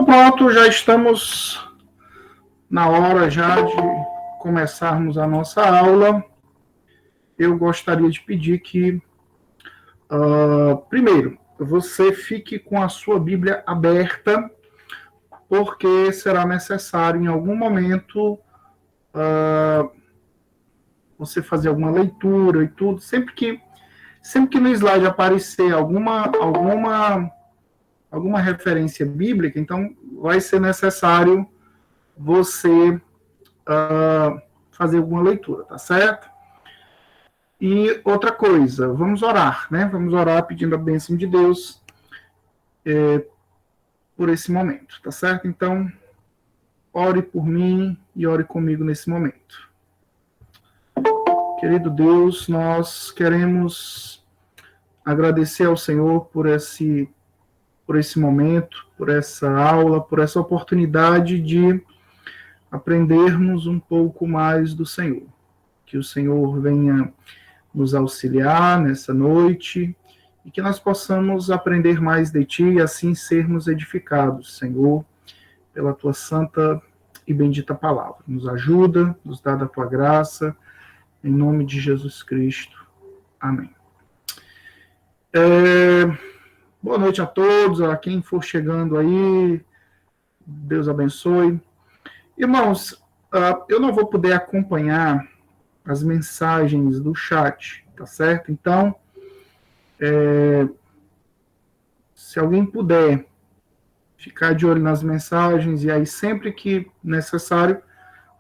pronto, já estamos na hora já de começarmos a nossa aula. Eu gostaria de pedir que, primeiro, você fique com a sua Bíblia aberta, porque será necessário, em algum momento, você fazer alguma leitura e tudo. Sempre que no slide aparecer alguma referência bíblica, então vai ser necessário você fazer alguma leitura, tá certo? E outra coisa, vamos orar, né? Vamos orar pedindo a bênção de Deus por esse momento, tá certo? Então, ore por mim e ore comigo nesse momento. Querido Deus, nós queremos agradecer ao Senhor por esse momento, por essa aula, por essa oportunidade de aprendermos um pouco mais do Senhor. Que o Senhor venha nos auxiliar nessa noite e que nós possamos aprender mais de Ti e assim sermos edificados, Senhor, pela Tua santa e bendita palavra. Nos ajuda, nos dá da Tua graça, em nome de Jesus Cristo. Amém. Boa noite a todos, a quem for chegando aí, Deus abençoe. Irmãos, eu não vou poder acompanhar as mensagens do chat, tá certo? Então, se alguém puder ficar de olho nas mensagens, e aí sempre que necessário,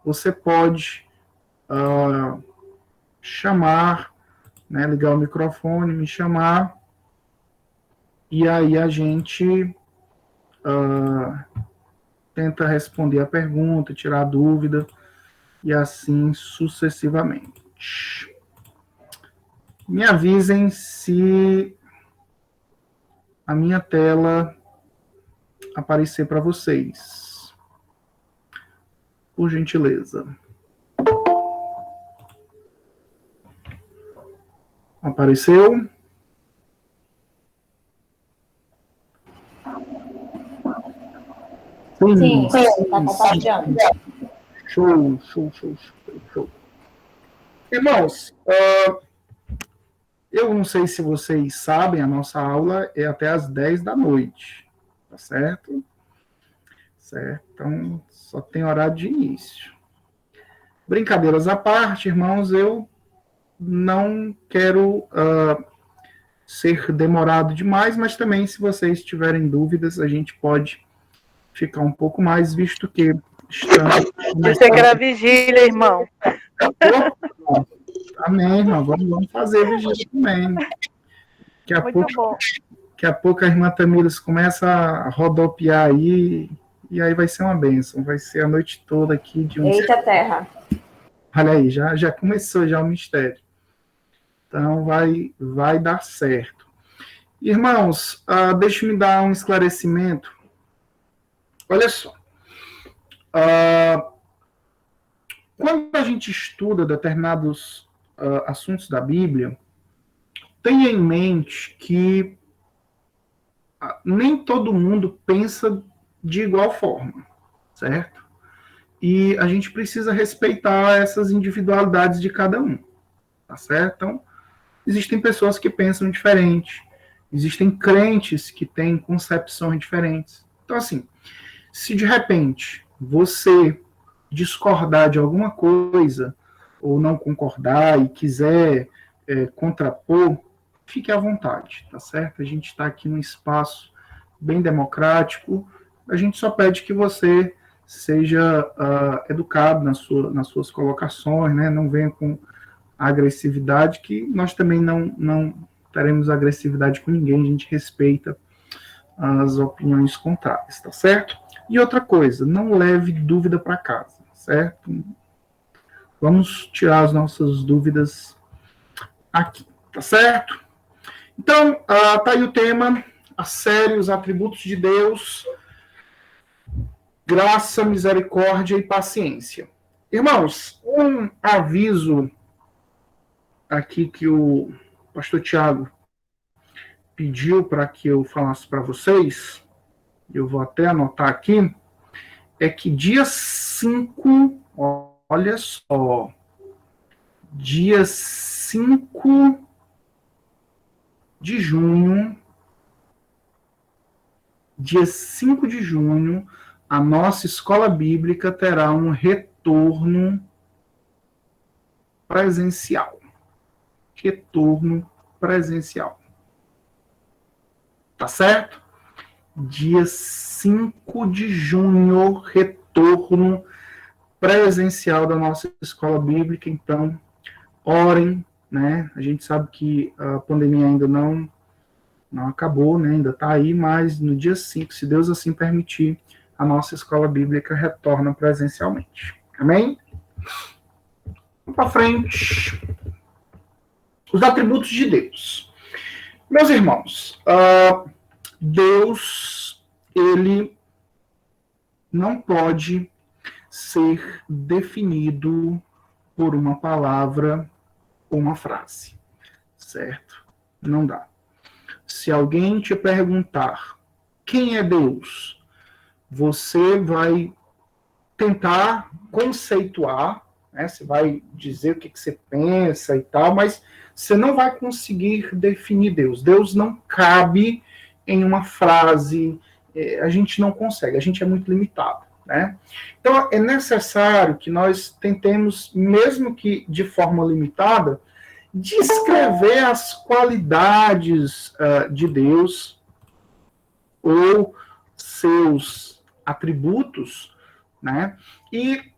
você pode chamar, né, ligar o microfone, me chamar, e aí a gente tenta responder a pergunta, tirar a dúvida, e assim sucessivamente. Me avisem se a minha tela aparecer para vocês. Por gentileza. Apareceu? Sim, está compartilhando. Show. Irmãos, eu não sei se vocês sabem, a nossa aula é até às 10 da noite, tá certo? Certo, então só tem horário de início. Brincadeiras à parte, irmãos, eu não quero ser demorado demais, mas também, se vocês tiverem dúvidas, a gente pode ficar um pouco mais, visto que estamos... Disse que era vigília, irmão. Amém, irmão. Vamos fazer vigília também. Daqui a pouco a irmã Tamires começa a rodopiar aí, e aí vai ser uma bênção. Vai ser a noite toda aqui de um... Eita terra! Olha aí, já começou já o mistério. Então vai dar certo. Irmãos, deixa-me dar um esclarecimento. Olha só. Quando a gente estuda determinados assuntos da Bíblia, tenha em mente que nem todo mundo pensa de igual forma, certo? E a gente precisa respeitar essas individualidades de cada um, tá certo? Então, existem pessoas que pensam diferente, existem crentes que têm concepções diferentes. Então, assim, se de repente você discordar de alguma coisa, ou não concordar e quiser contrapor, fique à vontade, tá certo? A gente está aqui num espaço bem democrático, a gente só pede que você seja educado nas suas colocações, né? Não venha com agressividade, que nós também não teremos agressividade com ninguém, a gente respeita as opiniões contrárias, tá certo? E outra coisa, não leve dúvida para casa, certo? Vamos tirar as nossas dúvidas aqui, tá certo? Então, tá aí o tema, a série, os atributos de Deus, graça, misericórdia e paciência. Irmãos, um aviso aqui que o pastor Tiago pediu para que eu falasse para vocês. eu vou até anotar aqui, é que dia 5, olha só, dia 5 de junho, dia 5 de junho, a nossa escola bíblica terá um retorno presencial. Retorno presencial. Tá certo? Dia 5 de junho, retorno presencial da nossa escola bíblica. Então, orem, né? A gente sabe que a pandemia ainda não acabou, né? Ainda está aí, mas no dia 5, se Deus assim permitir, a nossa escola bíblica retorna presencialmente. Amém? Vamos para frente. Os atributos de Deus. Meus irmãos, Deus, ele não pode ser definido por uma palavra ou uma frase, certo? Não dá. Se alguém te perguntar quem é Deus, você vai tentar conceituar, né? Você vai dizer o que você pensa e tal, mas você não vai conseguir definir Deus. Deus não cabe em uma frase, a gente não consegue, a gente é muito limitado, né? Então, é necessário que nós tentemos, mesmo que de forma limitada, descrever as qualidades de Deus ou seus atributos, né? E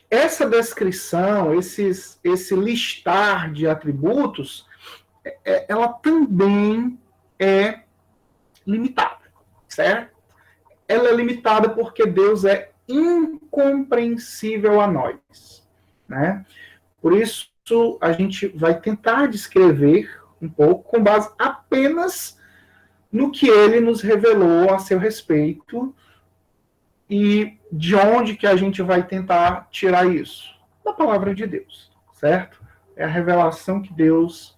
essa descrição, esse listar de atributos, ela também é limitada, certo? Ela é limitada porque Deus é incompreensível a nós, né? Por isso, a gente vai tentar descrever um pouco com base apenas no que ele nos revelou a seu respeito e de onde que a gente vai tentar tirar isso? Da palavra de Deus, certo? É a revelação que Deus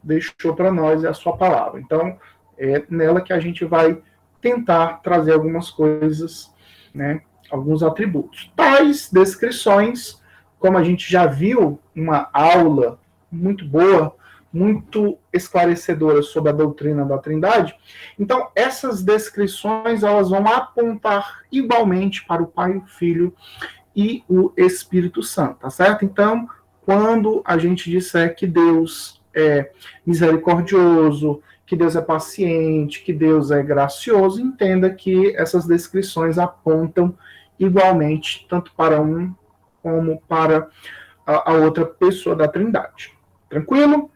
deixou para nós, é a sua palavra. Então, é nela que a gente vai tentar trazer algumas coisas, né, alguns atributos. Tais descrições, como a gente já viu, uma aula muito boa, muito esclarecedora sobre a doutrina da Trindade. Então, essas descrições, elas vão apontar igualmente para o Pai, o Filho e o Espírito Santo, tá certo? Então, quando a gente disser que Deus é misericordioso, que Deus é paciente, que Deus é gracioso, entenda que essas descrições apontam igualmente tanto para um como para a outra pessoa da Trindade. Tranquilo?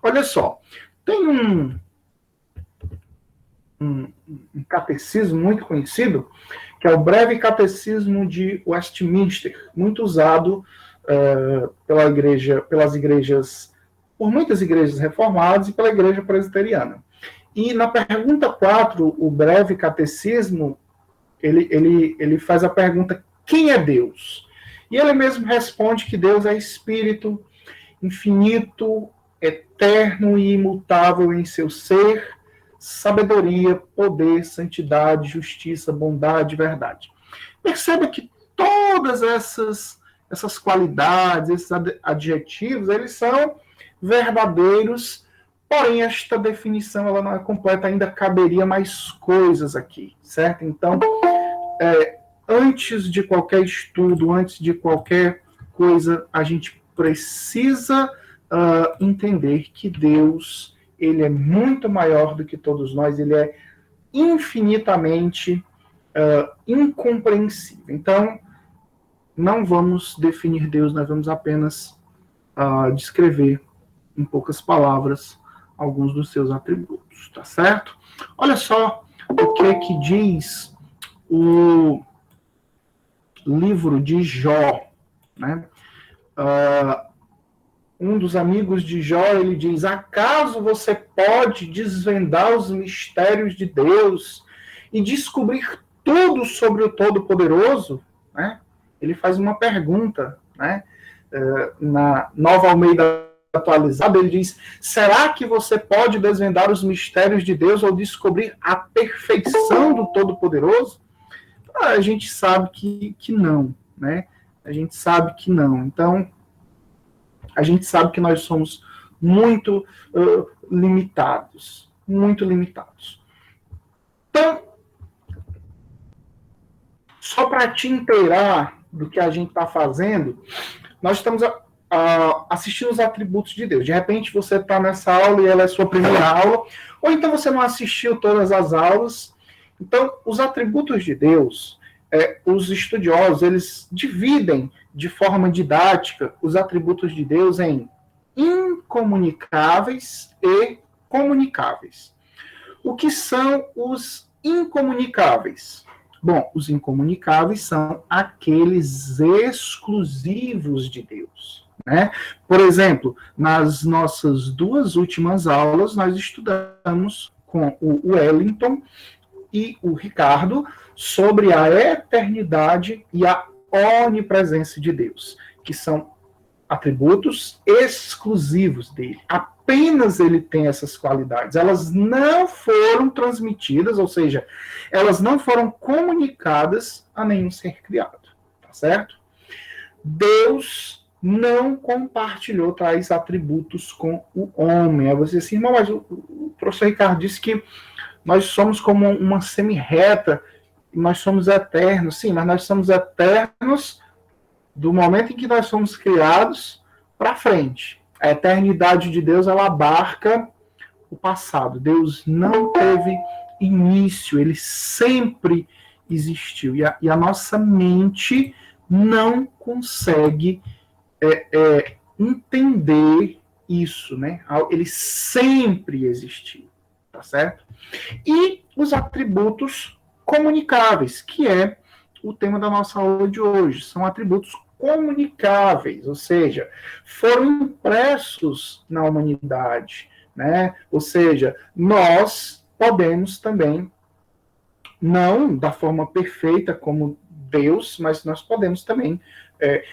Olha só, tem um catecismo muito conhecido, que é o Breve Catecismo de Westminster, muito usado pelas igrejas, por muitas igrejas reformadas e pela igreja presbiteriana. E na pergunta 4, o Breve Catecismo, ele faz a pergunta, quem é Deus? E ele mesmo responde que Deus é espírito, infinito, eterno e imutável em seu ser, sabedoria, poder, santidade, justiça, bondade, verdade. Perceba que todas essas qualidades, esses adjetivos, eles são verdadeiros, porém esta definição ela não é completa, ainda caberia mais coisas aqui, certo? Então, antes de qualquer estudo, antes de qualquer coisa, a gente precisa entender que Deus, ele é muito maior do que todos nós, ele é infinitamente incompreensível. Então, não vamos definir Deus, nós vamos apenas descrever, em poucas palavras, alguns dos seus atributos, tá certo? Olha só o que diz o livro de Jó, né? Um dos amigos de Jó, ele diz, acaso você pode desvendar os mistérios de Deus e descobrir tudo sobre o Todo-Poderoso? Né? Ele faz uma pergunta, né? Na Nova Almeida atualizado, ele diz: será que você pode desvendar os mistérios de Deus ou descobrir a perfeição do Todo-Poderoso? A gente sabe que não, né? A gente sabe que não. Então, a gente sabe que nós somos muito limitados. Muito limitados. Então, só para te inteirar do que a gente está fazendo, nós estamos assistindo os atributos de Deus. De repente, você está nessa aula e ela é sua primeira aula, ou então você não assistiu todas as aulas. Então, os atributos de Deus, os estudiosos, eles dividem de forma didática os atributos de Deus em incomunicáveis e comunicáveis. O que são os incomunicáveis? Bom, os incomunicáveis são aqueles exclusivos de Deus, né? Por exemplo, nas nossas 2 últimas aulas, nós estudamos com o Wellington e o Ricardo sobre a eternidade e a onipresença de Deus, que são atributos exclusivos dele. Apenas ele tem essas qualidades. Elas não foram transmitidas, ou seja, elas não foram comunicadas a nenhum ser criado. Tá certo? Deus não compartilhou tais atributos com o homem. Aí você diz assim, irmão, mas o professor Ricardo disse que nós somos como uma semi-reta, nós somos eternos. Sim, mas nós somos eternos do momento em que nós somos criados para frente. A eternidade de Deus, ela abarca o passado. Deus não teve início, ele sempre existiu. E a nossa mente não consegue entender isso, né? Ele sempre existiu, tá certo? E os atributos comunicáveis, que é o tema da nossa aula de hoje. São atributos comunicáveis, ou seja, foram impressos na humanidade, né? Ou seja, nós podemos também, não da forma perfeita como Deus, mas nós podemos também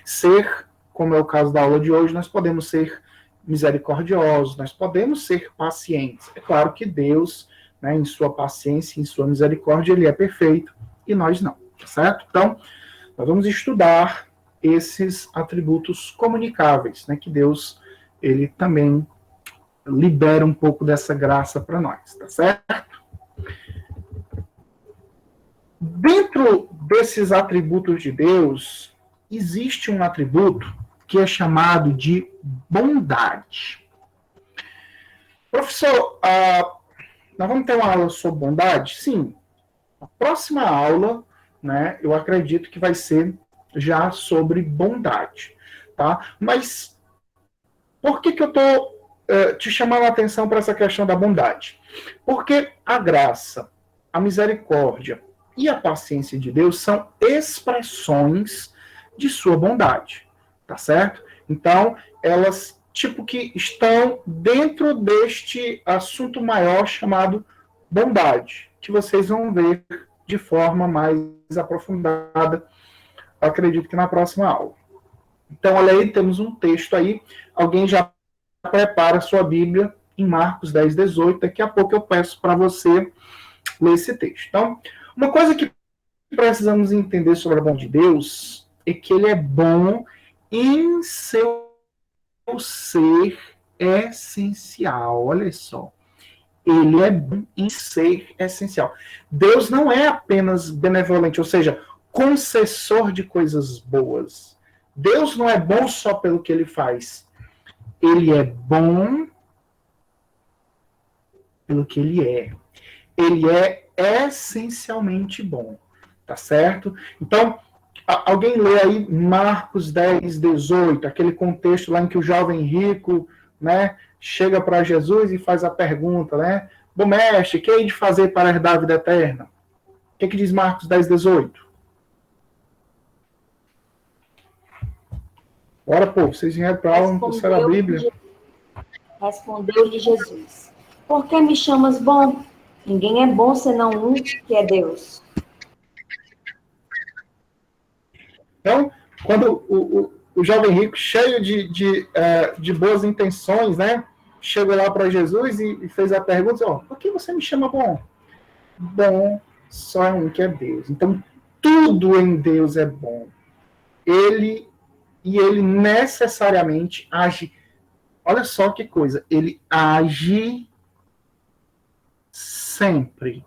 ser, como é o caso da aula de hoje, nós podemos ser misericordiosos, nós podemos ser pacientes. É claro que Deus, né, em sua paciência, em sua misericórdia, ele é perfeito e nós não, tá certo? Então, nós vamos estudar esses atributos comunicáveis, né, que Deus, ele também libera um pouco dessa graça para nós, tá certo? Dentro desses atributos de Deus, existe um atributo que é chamado de bondade. Professor, nós vamos ter uma aula sobre bondade? Sim. A próxima aula, né, eu acredito que vai ser já sobre bondade, tá? Mas por que eu estou te chamando a atenção para essa questão da bondade? Porque a graça, a misericórdia e a paciência de Deus são expressões de sua bondade, tá certo? Então, elas, tipo que estão dentro deste assunto maior chamado bondade, que vocês vão ver de forma mais aprofundada, acredito que na próxima aula. Então, olha aí, temos um texto aí. Alguém já prepara a sua Bíblia em Marcos 10, 18. Daqui a pouco eu peço para você ler esse texto. Então, uma coisa que precisamos entender sobre a bondade de Deus é que ele é bom em seu ser essencial. Olha só. Ele é bom em ser essencial. Deus não é apenas benevolente, ou seja, concessor de coisas boas. Deus não é bom só pelo que ele faz. Ele é bom pelo que ele é. Ele é essencialmente bom. Tá certo? Então, alguém lê aí Marcos 10, 18, aquele contexto lá em que o jovem rico, né, chega para Jesus e faz a pergunta, né? Bom mestre, o que hei de fazer para herdar a vida eterna? O que diz Marcos 10, 18? Bora, pô, vocês vieram para aula, não trouxeram a Bíblia. Respondeu-lhe Jesus: por que me chamas bom? Ninguém é bom senão um, que é Deus. Então, quando o o jovem rico, cheio de boas intenções, né? Chegou lá para Jesus e fez a pergunta, ó, por que você me chama bom? Bom, só é um que é Deus. Então, tudo em Deus é bom. Ele necessariamente age. Olha só que coisa, ele age sempre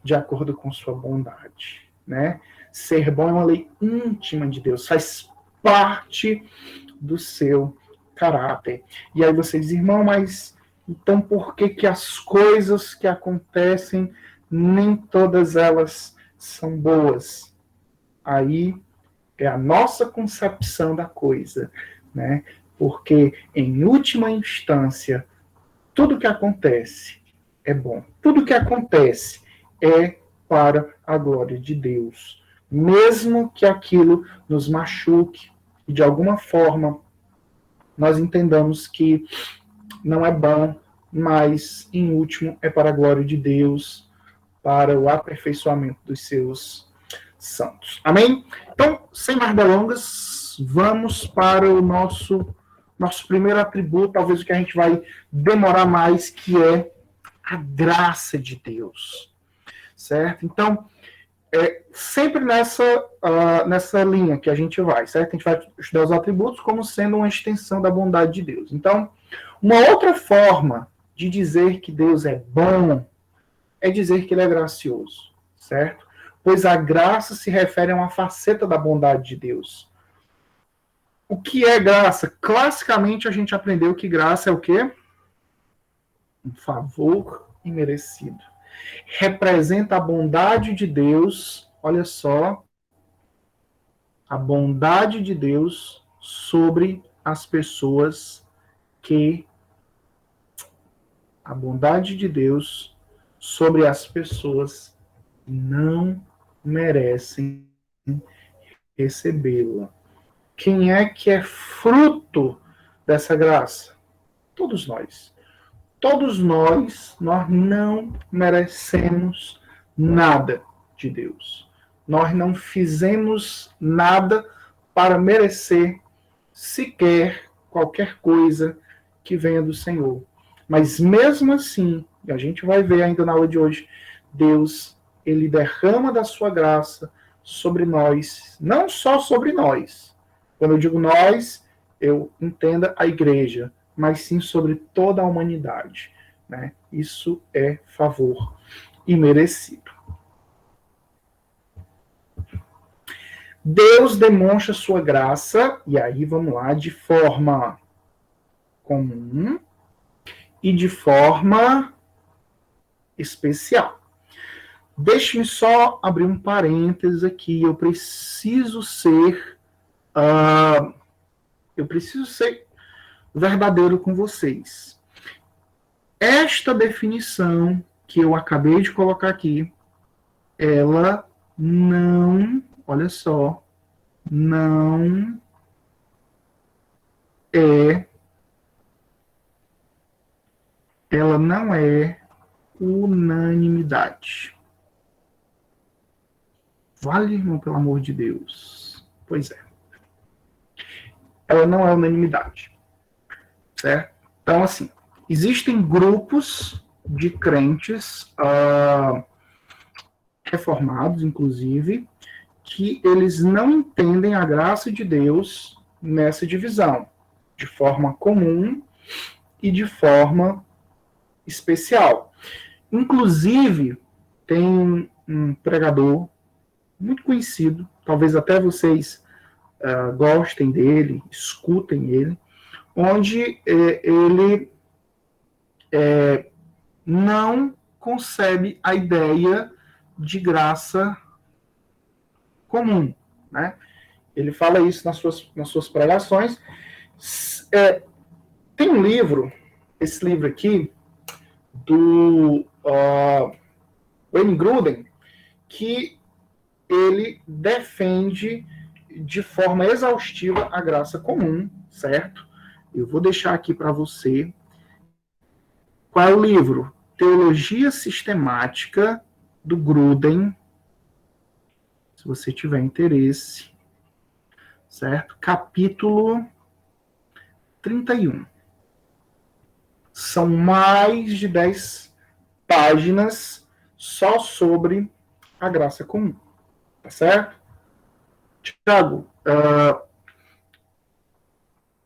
de acordo com sua bondade, né? Ser bom é uma lei íntima de Deus, faz parte do seu caráter. E aí você diz, irmão, mas então por que que as coisas que acontecem, nem todas elas são boas? Aí é a nossa concepção da coisa, né? Porque, em última instância, tudo que acontece é bom. Tudo que acontece é para a glória de Deus. Mesmo que aquilo nos machuque e, de alguma forma, nós entendamos que não é bom, mas, em último, é para a glória de Deus, para o aperfeiçoamento dos seus santos. Amém? Então, sem mais delongas, vamos para o nosso primeiro atributo, talvez o que a gente vai demorar mais, que é a graça de Deus. Certo? Então, sempre nessa linha que a gente vai, certo? A gente vai estudar os atributos como sendo uma extensão da bondade de Deus. Então, uma outra forma de dizer que Deus é bom é dizer que ele é gracioso, certo? Pois a graça se refere a uma faceta da bondade de Deus. O que é graça? Classicamente a gente aprendeu que graça é o quê? Um favor imerecido. Representa a bondade de Deus, olha só, a bondade de Deus sobre as pessoas que não merecem recebê-la. Quem é que é fruto dessa graça? Todos nós. Todos nós não merecemos nada de Deus. Nós não fizemos nada para merecer sequer qualquer coisa que venha do Senhor. Mas mesmo assim, e a gente vai ver ainda na aula de hoje, Deus, ele derrama da sua graça sobre nós, não só sobre nós. Quando eu digo nós, eu entendo a igreja, mas sim sobre toda a humanidade, né? Isso é favor imerecido. Deus demonstra sua graça, e aí vamos lá, de forma comum e de forma especial. Deixe-me só abrir um parênteses aqui. Eu preciso ser verdadeiro com vocês. Esta definição que eu acabei de colocar aqui, ela não, olha só, não é, ela não é unanimidade. Vale, irmão, pelo amor de Deus. Pois é. Ela não é unanimidade. Certo? Então, assim, existem grupos de crentes reformados, inclusive, que eles não entendem a graça de Deus nessa divisão, de forma comum e de forma especial. Inclusive, tem um pregador muito conhecido, talvez até vocês gostem dele, escutem ele, onde ele não concebe a ideia de graça comum, né? Ele fala isso nas suas pregações. Tem um livro, esse livro aqui, do Wayne Grudem, que ele defende de forma exaustiva a graça comum, certo? Eu vou deixar aqui para você. Qual é o livro? Teologia Sistemática, do Grudem. Se você tiver interesse, certo? Capítulo 31. São mais de 10 páginas só sobre a graça comum, tá certo? Tiago,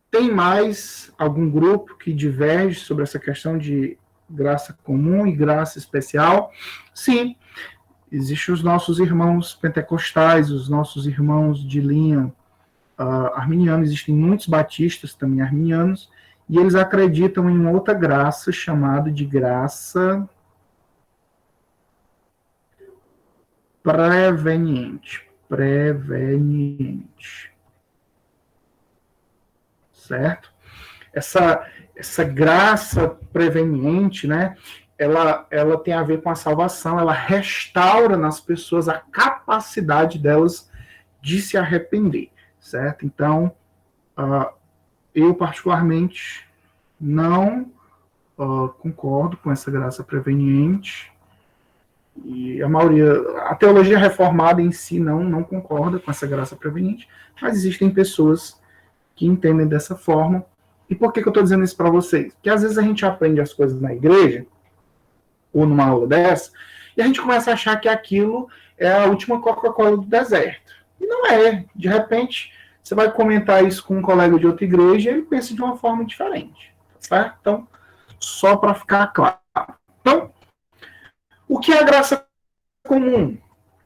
tem mais algum grupo que diverge sobre essa questão de graça comum e graça especial? Sim, existem os nossos irmãos pentecostais, os nossos irmãos de linha arminiana, existem muitos batistas também arminianos, e eles acreditam em outra graça chamada de graça preveniente. Certo? Essa graça preveniente, né, ela tem a ver com a salvação, ela restaura nas pessoas a capacidade delas de se arrepender, certo? Então, eu particularmente não concordo com essa graça preveniente, e a teologia reformada em si não concorda com essa graça preveniente, mas existem pessoas que entendem dessa forma. E por que eu estou dizendo isso para vocês? Porque às vezes a gente aprende as coisas na igreja, ou numa aula dessa, e a gente começa a achar que aquilo é a última Coca-Cola do deserto. E não é. De repente, você vai comentar isso com um colega de outra igreja e ele pensa de uma forma diferente. Certo? Então, só para ficar claro. Então, o que é a graça comum?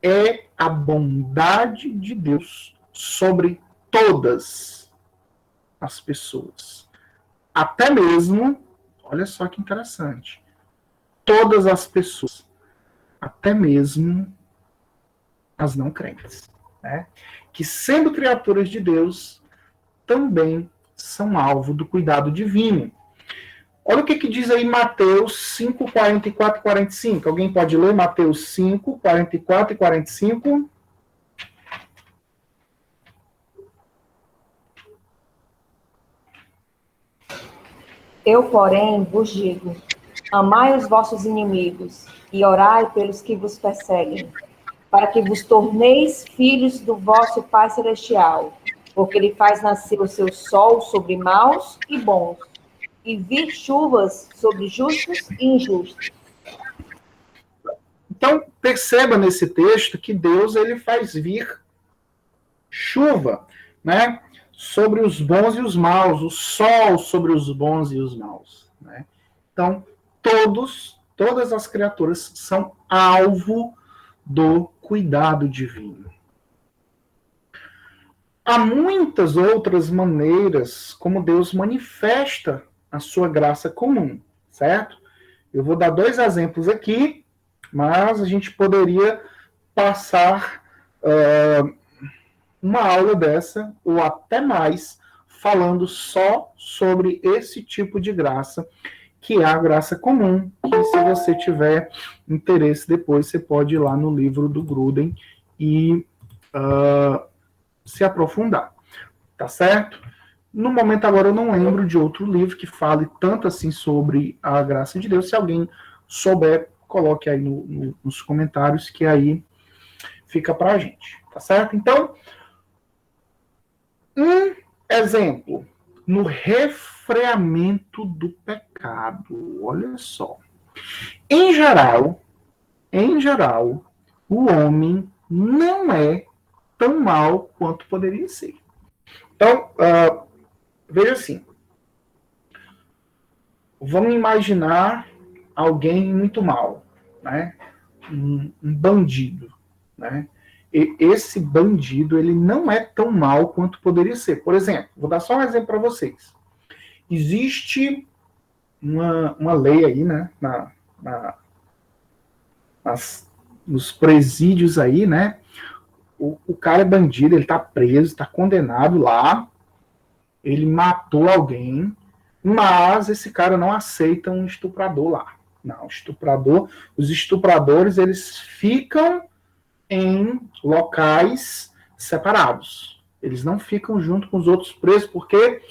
É a bondade de Deus sobre todas as pessoas. Até mesmo, olha só que interessante, todas as pessoas, até mesmo as não crentes, né? Que sendo criaturas de Deus, também são alvo do cuidado divino. Olha o que diz aí Mateus 5, 44 e 45. Alguém pode ler Mateus 5, 44 e 45? Eu, porém, vos digo, amai os vossos inimigos e orai pelos que vos perseguem, para que vos torneis filhos do vosso Pai Celestial, porque ele faz nascer o seu sol sobre maus e bons, e vir chuvas sobre justos e injustos. Então, perceba nesse texto que Deus ele faz vir chuva, né, sobre os bons e os maus, o sol sobre os bons e os maus, né? Então, todas as criaturas são alvo do cuidado divino. Há muitas outras maneiras como Deus manifesta a sua graça comum, certo? Eu vou dar 2 exemplos aqui, mas a gente poderia passar uma aula dessa, ou até mais, falando só sobre esse tipo de graça, que é a graça comum, que se você tiver interesse depois, você pode ir lá no livro do Gruden e se aprofundar, tá certo? No momento agora eu não lembro de outro livro que fale tanto assim sobre a graça de Deus. Se alguém souber, coloque aí nos comentários, que aí fica pra gente, tá certo? Então, um exemplo, no refreamento do pecado, olha só. Em geral, o homem não é tão mal quanto poderia ser. Então, veja assim, vamos imaginar alguém muito mal, né? Um bandido, né? E esse bandido, ele não é tão mal quanto poderia ser. Por exemplo, vou dar só um exemplo para vocês. Existe uma lei aí, né? Nos presídios aí, né? O cara é bandido, ele está preso, está condenado lá, ele matou alguém, mas esse cara não aceita um estuprador lá. Não, os estupradores, eles ficam em locais separados. Eles não ficam junto com os outros presos, porque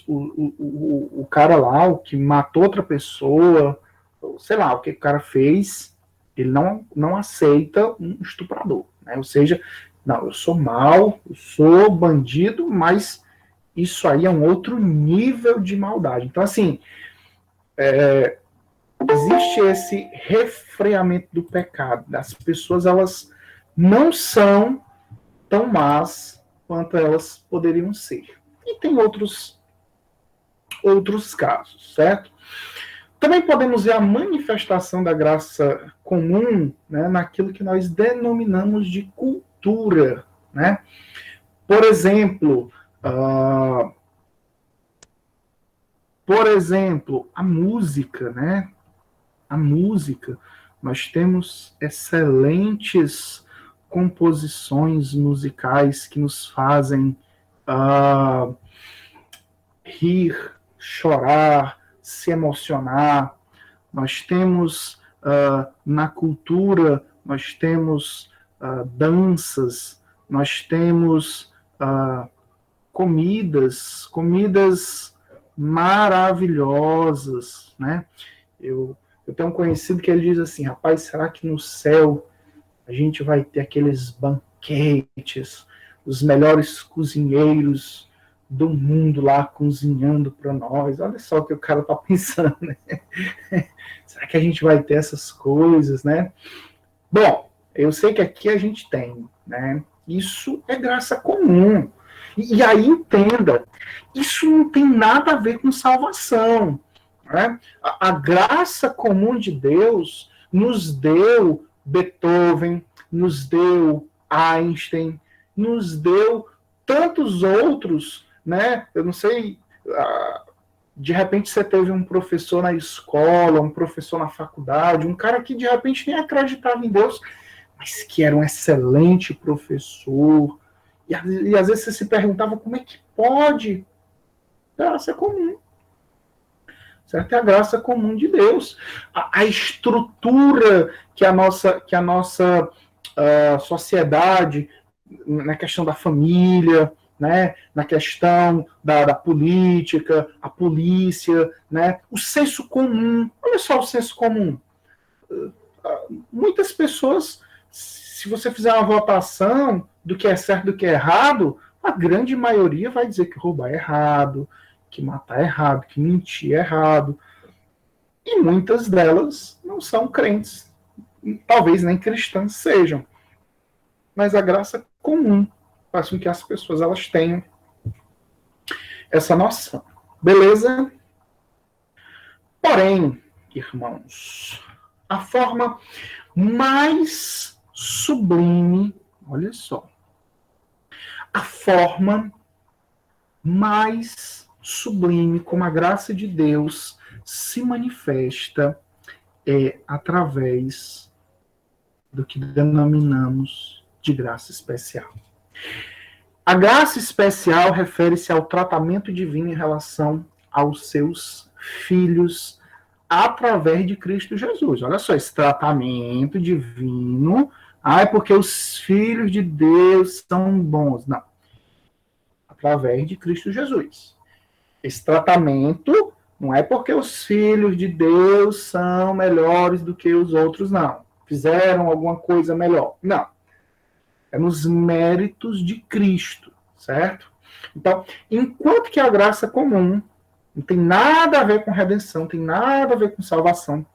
o cara lá, o que matou outra pessoa, sei lá, o que o cara fez, ele não aceita um estuprador, né? Ou seja, Não, eu sou mau, eu sou bandido, mas isso aí é um outro nível de maldade. Então, assim, existe esse refreamento do pecado. As pessoas, elas não são tão más quanto elas poderiam ser. E tem outros casos, certo? Também podemos ver a manifestação da graça comum, né, naquilo que nós denominamos de cultura, né? Por exemplo, a música, né? A música, nós temos excelentes composições musicais que nos fazem rir, chorar, se emocionar. Nós temos na cultura, nós temos danças, nós temos comidas maravilhosas, né? Eu tenho um conhecido que ele diz assim, rapaz, será que no céu a gente vai ter aqueles banquetes, os melhores cozinheiros do mundo lá cozinhando para nós? Olha só o que o cara está pensando, né? Será que a gente vai ter essas coisas, né? Bom, eu sei que aqui a gente tem, né? Isso é graça comum. E aí entenda, isso não tem nada a ver com salvação, né? A graça comum de Deus nos deu Beethoven, nos deu Einstein, nos deu tantos outros, né? Eu não sei, de repente você teve um professor na escola, um professor na faculdade, um cara que de repente nem acreditava em Deus, mas que era um excelente professor. E às vezes você se perguntava como é que pode. Graça comum. Certo? É a graça comum de Deus. A estrutura que a nossa sociedade, na questão da família, né, na questão da política, a polícia, né, o senso comum. Olha só o senso comum. Muitas pessoas, se você fizer uma votação do que é certo e do que é errado, a grande maioria vai dizer que roubar é errado, que matar é errado, que mentir é errado. E muitas delas não são crentes, talvez nem cristãs sejam. Mas a graça comum faz com que as pessoas elas tenham essa noção. Beleza? Porém, irmãos, a forma mais sublime, olha só, a forma mais sublime como a graça de Deus se manifesta é através do que denominamos de graça especial. A graça especial refere-se ao tratamento divino em relação aos seus filhos através de Cristo Jesus. Olha só, esse tratamento divino, é porque os filhos de Deus são bons. Não. Através de Cristo Jesus. Esse tratamento não é porque os filhos de Deus são melhores do que os outros, não. Fizeram alguma coisa melhor. Não. É nos méritos de Cristo, certo? Então, enquanto que a graça comum não tem nada a ver com redenção, não tem nada a ver com salvação,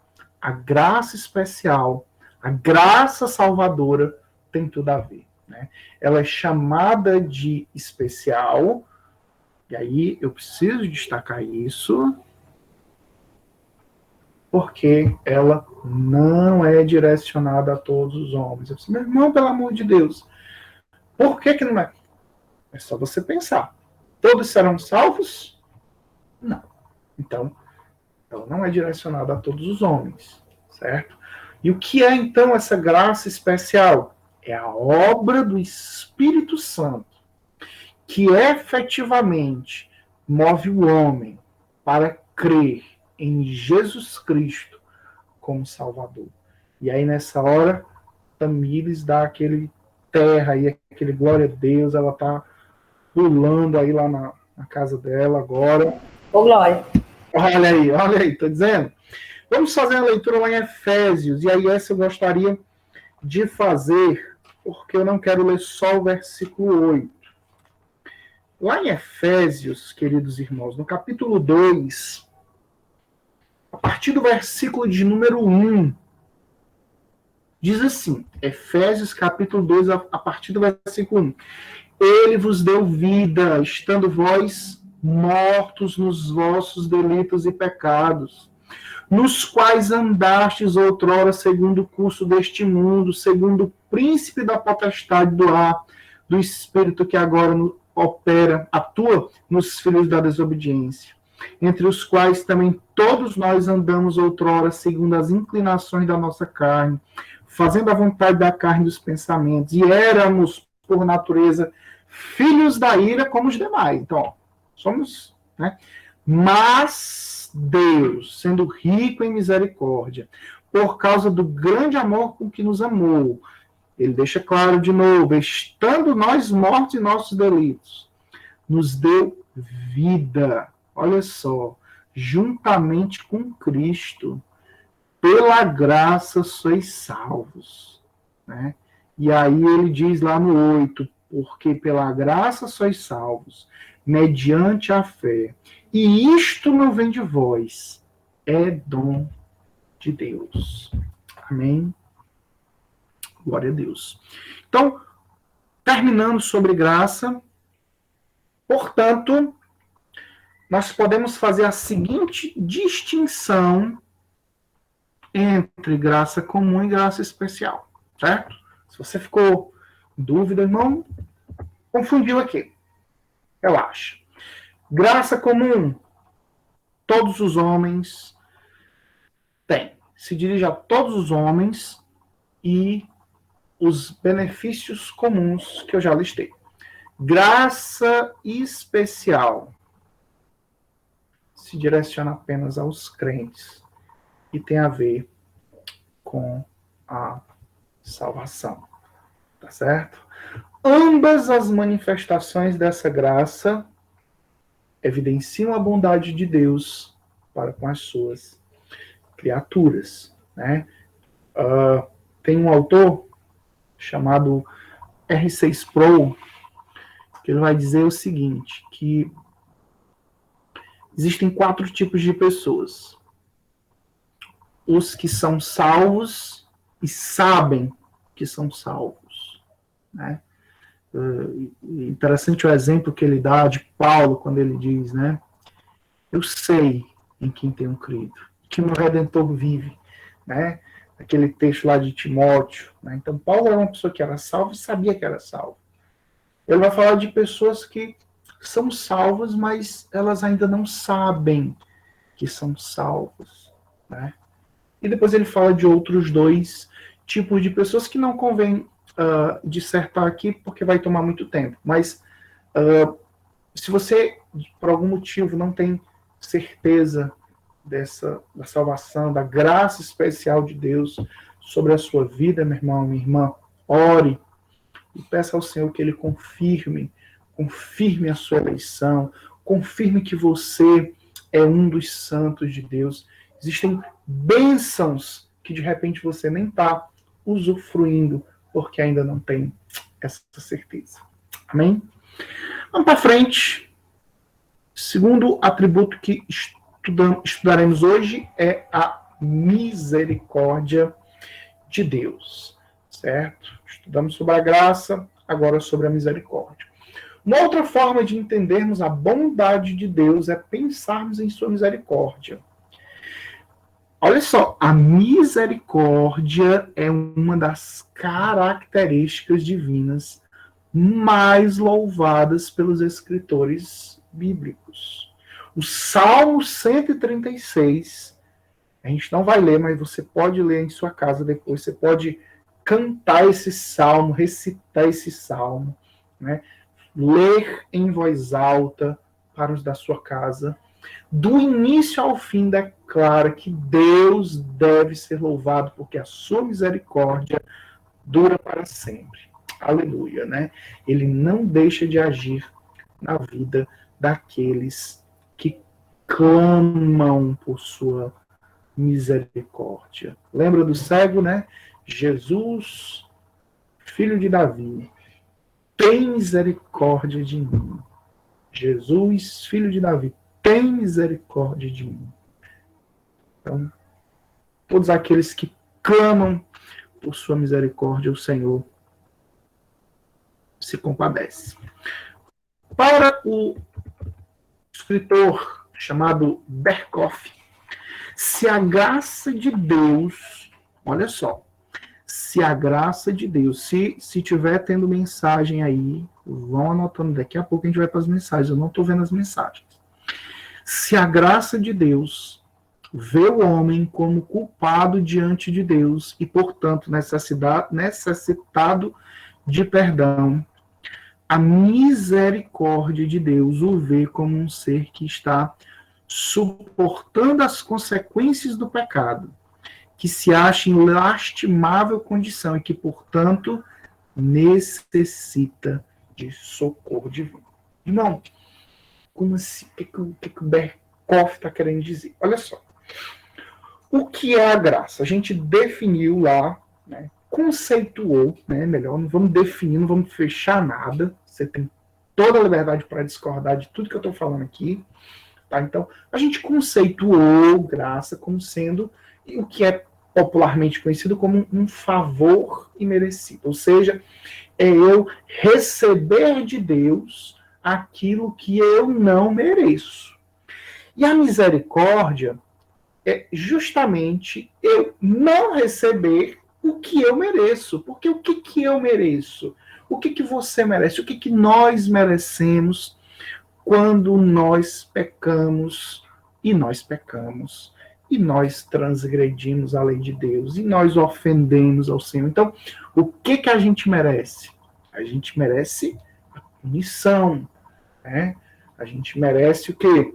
a graça especial, a graça salvadora tem tudo a ver, né? Ela é chamada de especial, e aí eu preciso destacar isso, porque ela não é direcionada a todos os homens. Eu disse, meu irmão, pelo amor de Deus, por que não é? É só você pensar. Todos serão salvos? Não. Então, ela não é direcionada a todos os homens, certo? E o que é, então, essa graça especial? É a obra do Espírito Santo, que efetivamente move o homem para crer em Jesus Cristo como Salvador. E aí, nessa hora, Tamires dá aquele terra e aquele glória a Deus, ela tá pulando aí lá na casa dela agora. Ô, Glória. Olha aí, tô dizendo. Vamos fazer a leitura lá em Efésios, e aí essa eu gostaria de fazer porque eu não quero ler só o versículo 8. Lá em Efésios, queridos irmãos, no capítulo 2, a partir do versículo de número 1, diz assim, Efésios capítulo 2, a partir do versículo 1. Ele vos deu vida, estando vós mortos nos vossos delitos e pecados, nos quais andastes outrora segundo o curso deste mundo, segundo o príncipe da potestade do ar, do espírito que agora atua nos filhos da desobediência, entre os quais também todos nós andamos outrora segundo as inclinações da nossa carne, fazendo a vontade da carne e dos pensamentos, e éramos, por natureza, filhos da ira como os demais. Então, ó, somos, né? Mas Deus, sendo rico em misericórdia, por causa do grande amor com que nos amou, ele deixa claro de novo, estando nós mortos em nossos delitos, nos deu vida, olha só, juntamente com Cristo, pela graça sois salvos, né? E aí ele diz lá no 8, porque pela graça sois salvos, mediante a fé. E isto não vem de vós, é dom de Deus. Amém? Glória a Deus. Então, terminando sobre graça, portanto, nós podemos fazer a seguinte distinção entre graça comum e graça especial, certo? Se você ficou em dúvida, irmão, confundiu aqui. Relaxa. Graça comum, todos os homens têm. Se dirige a todos os homens e os benefícios comuns que eu já listei. Graça especial se direciona apenas aos crentes e tem a ver com a salvação. Tá certo? Ambas as manifestações dessa graça evidenciam a bondade de Deus para com as suas criaturas, né? Tem um autor chamado R6 Pro que ele vai dizer o seguinte, que existem 4 tipos de pessoas. Os que são salvos e sabem que são salvos, né? Interessante o exemplo que ele dá de Paulo, quando ele diz, né? Eu sei em quem tenho crido, que meu Redentor vive, né? Aquele texto lá de Timóteo, né? Então, Paulo era uma pessoa que era salva e sabia que era salvo. Ele vai falar de pessoas que são salvas, mas elas ainda não sabem que são salvos, né? E depois ele fala de outros 2 tipos de pessoas que não convém dissertar aqui, porque vai tomar muito tempo. Mas se você, por algum motivo, não tem certeza da salvação, da graça especial de Deus sobre a sua vida, meu irmão, minha irmã, ore e peça ao Senhor que Ele confirme a sua eleição, confirme que você é um dos santos de Deus. Existem bênçãos que de repente você nem está usufruindo, porque ainda não tem essa certeza. Amém? Vamos para frente. Segundo atributo que estudaremos hoje é a misericórdia de Deus. Certo? Estudamos sobre a graça, agora sobre a misericórdia. Uma outra forma de entendermos a bondade de Deus é pensarmos em sua misericórdia. Olha só, a misericórdia é uma das características divinas mais louvadas pelos escritores bíblicos. O Salmo 136, a gente não vai ler, mas você pode ler em sua casa depois, você pode cantar esse salmo, recitar esse salmo, né? Ler em voz alta para os da sua casa. Do início ao fim declara que Deus deve ser louvado porque a sua misericórdia dura para sempre. Aleluia, né? Ele não deixa de agir na vida daqueles que clamam por sua misericórdia. Lembra do cego, né? Jesus, filho de Davi, tem misericórdia de mim. Jesus, filho de Davi, tem misericórdia de mim. Então, todos aqueles que clamam por sua misericórdia, o Senhor se compadece. Para o escritor chamado Berkhoff, se a graça de Deus, olha só, se a graça de Deus, se tiver tendo mensagem aí, vão anotando, daqui a pouco a gente vai para as mensagens, eu não estou vendo as mensagens. Se a graça de Deus vê o homem como culpado diante de Deus e, portanto, necessitado de perdão, a misericórdia de Deus o vê como um ser que está suportando as consequências do pecado, que se acha em lastimável condição e que, portanto, necessita de socorro divino. Irmão, como assim? O que o Berkhoff está querendo dizer? Olha só. O que é a graça? A gente definiu lá, né, conceituou, né, melhor, não vamos definir, não vamos fechar nada. Você tem toda a liberdade para discordar de tudo que eu estou falando aqui. Tá? Então, a gente conceituou graça como sendo o que é popularmente conhecido como um favor imerecido. Ou seja, é eu receber de Deus aquilo que eu não mereço. E a misericórdia é justamente eu não receber o que eu mereço. Porque o que eu mereço? O que você merece? O que nós merecemos quando nós pecamos, e nós transgredimos a lei de Deus, e nós ofendemos ao Senhor. Então, o que a gente merece? A gente merece a punição, né? A gente merece o quê?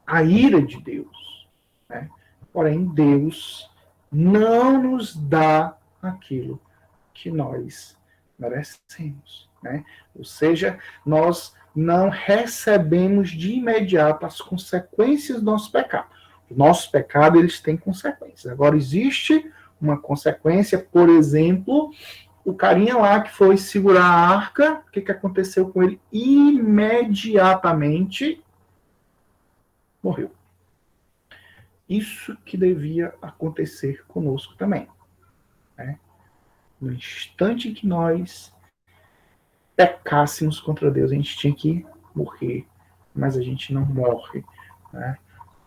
A ira de Deus, né? Porém, Deus não nos dá aquilo que nós merecemos, né? Ou seja, nós não recebemos de imediato as consequências do nosso pecado. O nosso pecado, eles têm consequências. Agora, existe uma consequência, por exemplo, o carinha lá que foi segurar a arca, o que aconteceu com ele? Imediatamente morreu. Isso que devia acontecer conosco também, né? No instante em que nós pecássemos contra Deus, a gente tinha que morrer, mas a gente não morre, né?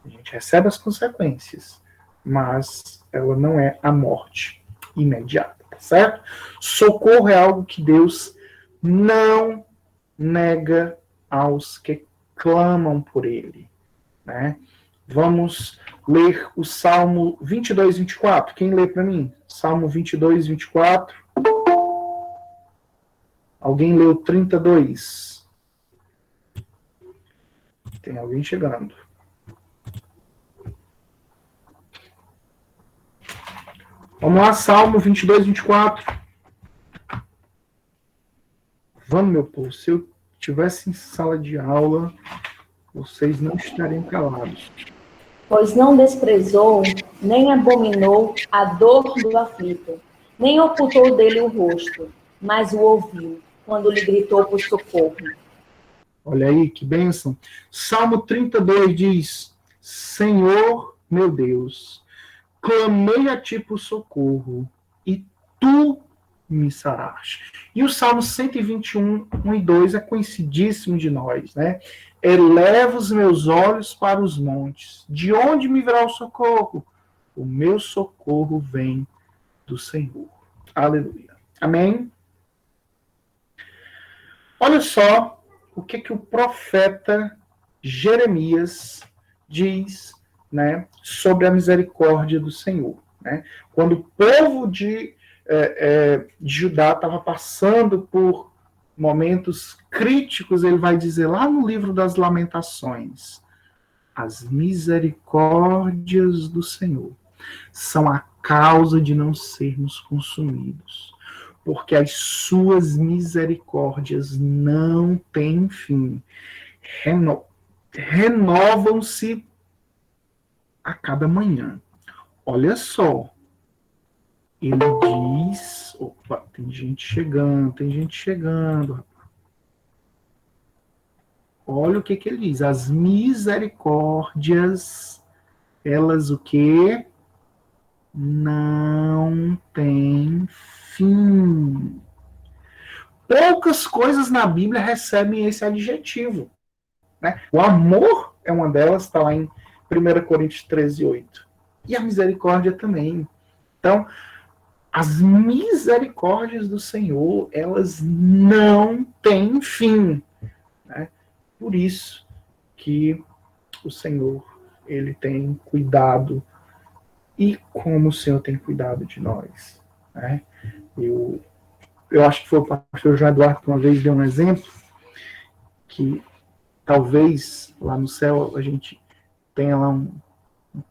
A gente recebe as consequências, mas ela não é a morte imediata, tá certo? Socorro é algo que Deus não nega aos que clamam por ele, né? Vamos ler o Salmo 22, 24. Quem lê para mim? Salmo 22, 24. Alguém leu 32? Tem alguém chegando. Vamos lá, Salmo 22, 24. Vamos, meu povo. Se eu estivesse em sala de aula, vocês não estariam calados. Pois não desprezou, nem abominou a dor do aflito, nem ocultou dele o rosto, mas o ouviu, quando lhe gritou por socorro. Olha aí, que bênção. Salmo 32 diz: Senhor, meu Deus, clamei a ti por socorro, e tu me saraste. E o Salmo 121, 1 e 2 é conhecidíssimo de nós, né? Eleva os meus olhos para os montes. De onde me virá o socorro? O meu socorro vem do Senhor. Aleluia. Amém? Olha só o que o profeta Jeremias diz, né, sobre a misericórdia do Senhor, né? Quando o povo de Judá estava passando por momentos críticos, ele vai dizer lá no livro das Lamentações: as misericórdias do Senhor são a causa de não sermos consumidos, porque as suas misericórdias não têm fim, renovam-se a cada manhã. Olha só, ele diz, opa, tem gente chegando. Olha o que ele diz, as misericórdias, elas o quê? Não têm fim. Poucas coisas na Bíblia recebem esse adjetivo, né? O amor é uma delas, está lá em 1 Coríntios 13:8. E a misericórdia também. Então, as misericórdias do Senhor, elas não têm fim, né? Por isso que o Senhor, ele tem cuidado, e como o Senhor tem cuidado de nós, né? Eu acho que foi o pastor João Eduardo que uma vez deu um exemplo, que talvez lá no céu a gente tenha lá um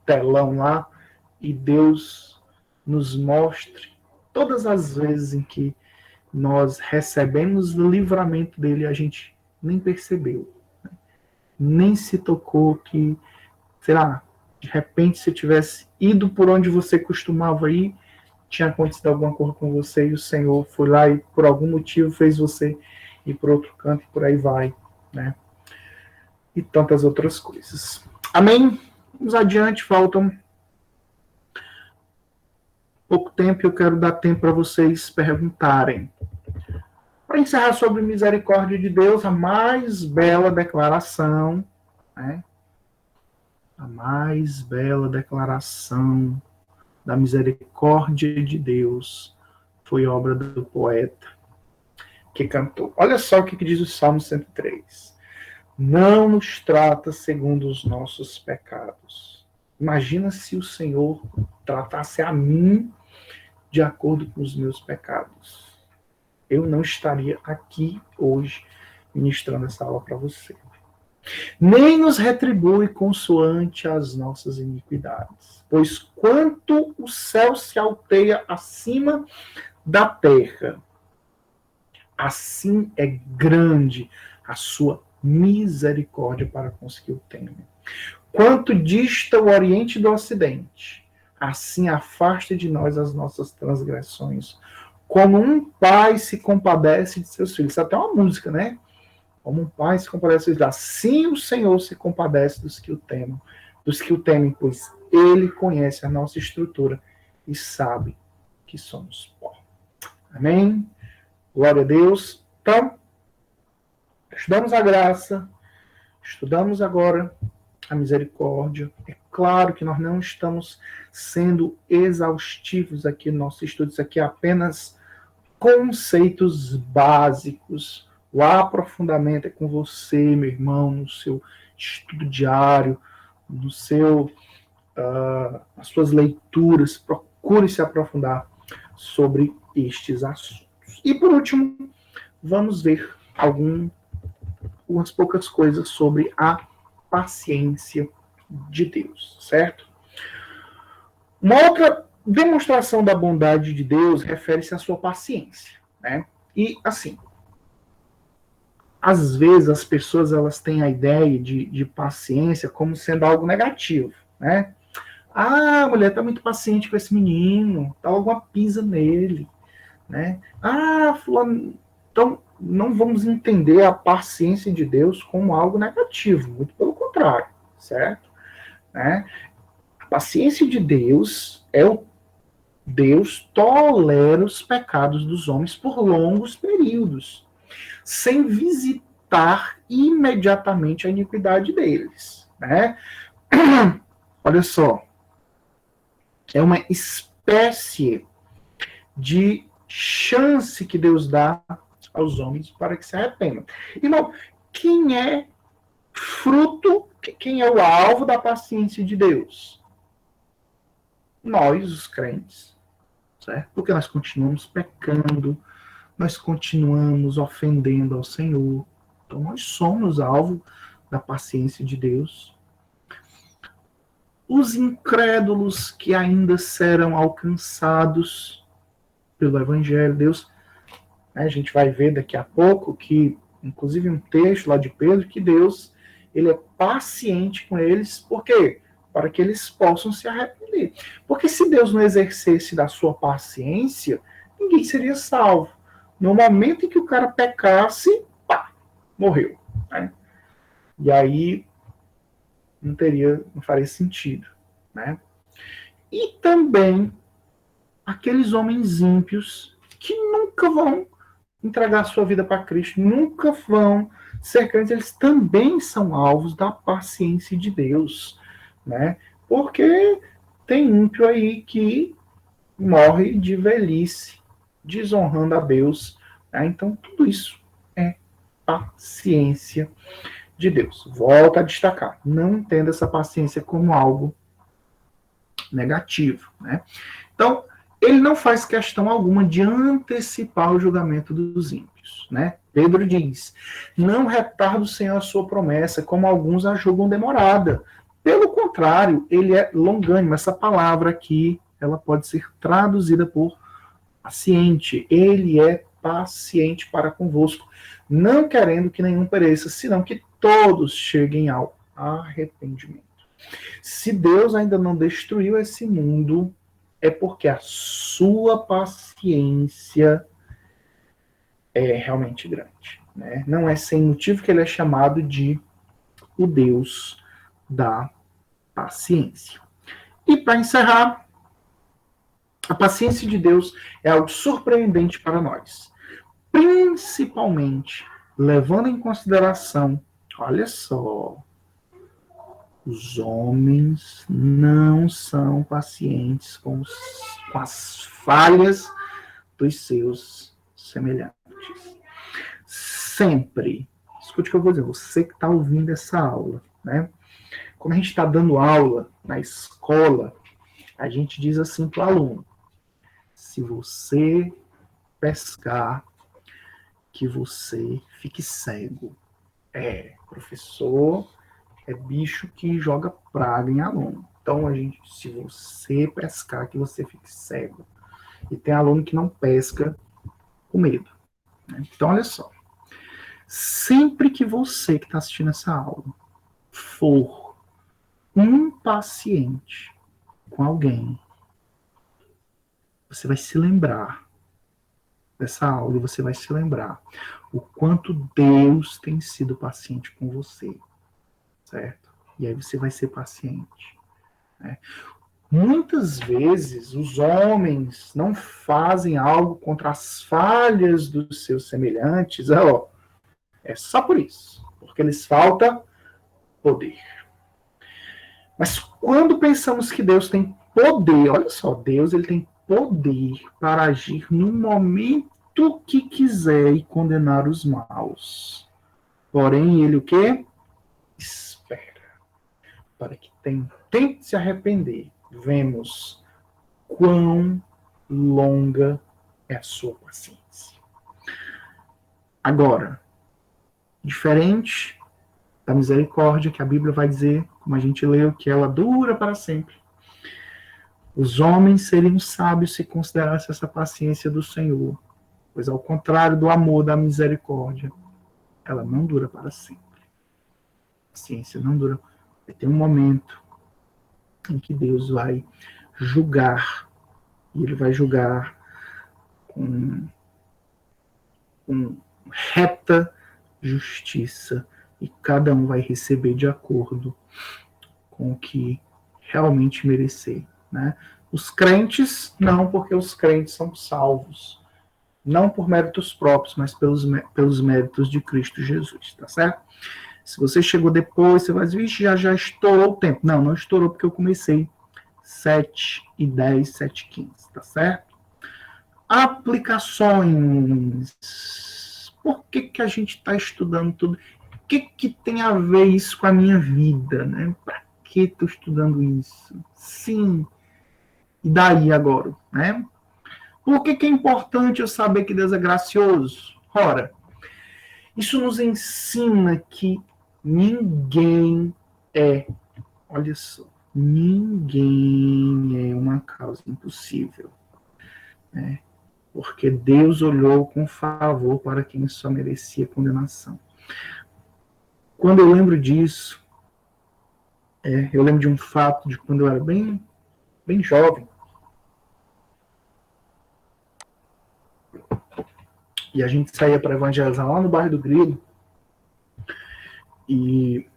telão lá, e Deus nos mostre todas as vezes em que nós recebemos o livramento dele, a gente nem percebeu, né? Nem se tocou que, sei lá, de repente se tivesse ido por onde você costumava ir, tinha acontecido alguma coisa com você e o Senhor foi lá e por algum motivo fez você ir para outro canto e por aí vai, né? E tantas outras coisas. Amém? Vamos adiante, faltam pouco tempo e eu quero dar tempo para vocês perguntarem. Para encerrar sobre misericórdia de Deus, a mais bela declaração, né? A mais bela declaração da misericórdia de Deus foi obra do poeta que cantou. Olha só o que diz o Salmo 103. Não nos trata segundo os nossos pecados. Imagina se o Senhor tratasse a mim de acordo com os meus pecados. Eu não estaria aqui hoje ministrando essa aula para você. Nem nos retribui consoante as nossas iniquidades. Pois quanto o céu se alteia acima da terra, assim é grande a sua misericórdia para com os que o temem. Quanto dista o oriente do ocidente, assim afasta de nós as nossas transgressões. Como um pai se compadece de seus filhos. Isso é até uma música, né? Como um pai se compadece dos filhos. Assim o Senhor se compadece dos que o temem, pois ele conhece a nossa estrutura e sabe que somos pó. Amém? Glória a Deus. Então, estudamos a graça, estudamos agora a misericórdia. É claro que nós não estamos sendo exaustivos aqui no nosso estudo. Isso aqui é apenas conceitos básicos. O aprofundamento é com você, meu irmão, no seu estudo diário, no seu, nas suas leituras. Procure se aprofundar sobre estes assuntos. E por último, vamos ver algumas poucas coisas sobre a paciência de Deus, certo? Uma outra demonstração da bondade de Deus refere-se à sua paciência, né? E assim, às vezes as pessoas elas têm a ideia de paciência como sendo algo negativo, né? Ah, a mulher tá muito paciente com esse menino, dá alguma pisa nele, né? Ah, fulano... Então, não vamos entender a paciência de Deus como algo negativo, muito pelo contrário, certo? Né? A paciência de Deus é o Deus tolera os pecados dos homens por longos períodos, sem visitar imediatamente a iniquidade deles, né? Olha só, é uma espécie de chance que Deus dá aos homens para que se arrependam. Irmão, quem é fruto, quem é o alvo da paciência de Deus? Nós, os crentes, certo? Porque nós continuamos pecando, nós continuamos ofendendo ao Senhor. Então nós somos alvo da paciência de Deus. Os incrédulos que ainda serão alcançados pelo Evangelho, Deus, né, a gente vai ver daqui a pouco que, inclusive um texto lá de Pedro, que Deus, ele é paciente com eles, por quê? para que eles possam se arrepender. Porque se Deus não exercesse da sua paciência, ninguém seria salvo. No momento em que o cara pecasse, pá, morreu. Né? E aí não faria sentido. Né? E também aqueles homens ímpios que nunca vão entregar sua vida para Cristo, nunca vão ser crentes, eles também são alvos da paciência de Deus, né? Porque tem ímpio aí que morre de velhice, desonrando a Deus, né? Então tudo isso é paciência de Deus. Volto a destacar, não entenda essa paciência como algo negativo, né? Então, ele não faz questão alguma de antecipar o julgamento dos ímpios, né? Pedro diz: não retarda o Senhor a sua promessa, como alguns a julgam demorada. Pelo contrário, ele é longânimo. Essa palavra aqui, ela pode ser traduzida por paciente. Ele é paciente para convosco, não querendo que nenhum pereça, senão que todos cheguem ao arrependimento. Se Deus ainda não destruiu esse mundo, é porque a sua paciência é realmente grande. Né? Não é sem motivo que ele é chamado de o Deus da paciência. E para encerrar, a paciência de Deus é algo surpreendente para nós. Principalmente levando em consideração, olha só, os homens não são pacientes com as falhas dos seus semelhantes. Sempre, escute o que eu vou dizer, você que está ouvindo essa aula, né? Quando a gente está dando aula na escola, a gente diz assim para o aluno: se você pescar, que você fique cego. Professor é bicho que joga praga em aluno. Então, se você pescar, que você fique cego. E tem aluno que não pesca com medo. Né? Então, olha só. Sempre que você que está assistindo essa aula for impaciente com alguém, você vai se lembrar dessa aula e você vai se lembrar o quanto Deus tem sido paciente com você. Certo? E aí você vai ser paciente. Né? Muitas vezes os homens não fazem algo contra as falhas dos seus semelhantes, é só por isso, porque lhes falta poder. Mas quando pensamos que Deus tem poder, olha só, Deus ele tem poder para agir no momento que quiser e condenar os maus. Porém, ele o quê? Para que tente se arrepender. Vemos quão longa é a sua paciência. Agora, diferente da misericórdia que a Bíblia vai dizer, como a gente leu, que ela dura para sempre. Os homens seriam sábios se considerassem essa paciência do Senhor, pois ao contrário do amor, da misericórdia, ela não dura para sempre. A paciência não dura. Vai ter um momento em que Deus vai julgar, e ele vai julgar com reta justiça, e cada um vai receber de acordo com o que realmente merecer. Né? Os crentes, não, porque os crentes são salvos, não por méritos próprios, mas pelos méritos de Cristo Jesus, tá certo? Se você chegou depois, você vai dizer, vixe, já estourou o tempo. Não, não estourou porque eu comecei 7h10, 7h15, tá certo? Aplicações. Por que a gente está estudando tudo? O que tem a ver isso com a minha vida? Né? Para que estou estudando isso? Sim. E daí agora? Né? Por que é importante eu saber que Deus é gracioso? Ora, isso nos ensina que ninguém olha só, ninguém é uma causa impossível. Né? Porque Deus olhou com favor para quem só merecia condenação. Quando eu lembro disso, Eu lembro de um fato de quando eu era bem, bem jovem. E a gente saía para evangelizar lá no bairro do Grilo. E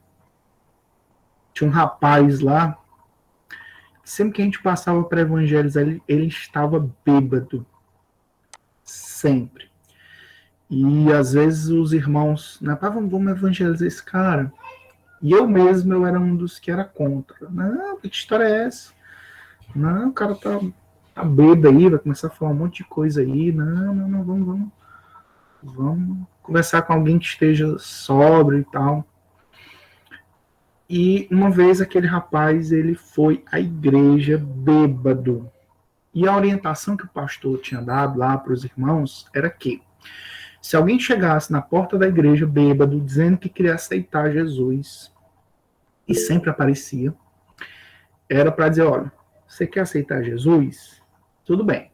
tinha um rapaz lá. Sempre que a gente passava para evangelizar, ele estava bêbado. Sempre. E às vezes os irmãos, né, vamos evangelizar esse cara. E eu mesmo, eu era um dos que era contra. Não, que história é essa? Não, o cara tá bêbado aí, vai começar a falar um monte de coisa aí. Não, vamos conversar com alguém que esteja sóbrio e tal. E uma vez aquele rapaz, ele foi à igreja bêbado. E a orientação que o pastor tinha dado lá para os irmãos era que se alguém chegasse na porta da igreja bêbado, dizendo que queria aceitar Jesus, e sempre aparecia, era para dizer, olha, você quer aceitar Jesus? Tudo bem.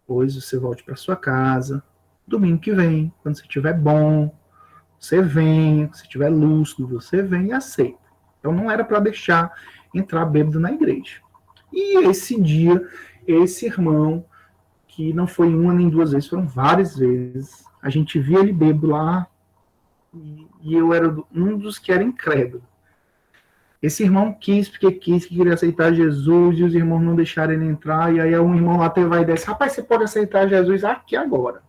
Pois você volte para sua casa, domingo que vem, quando você estiver bom, você vem, se tiver lúcido, você vem e aceita. Então não era para deixar entrar bêbado na igreja. E esse dia, esse irmão, que não foi uma nem duas vezes, foram várias vezes, a gente via ele bêbado lá, e eu era um dos que era incrédulo. Esse irmão quis, porque quis, que queria aceitar Jesus, e os irmãos não deixaram ele entrar, e aí um irmão lá teve a ideia, rapaz, você pode aceitar Jesus aqui agora.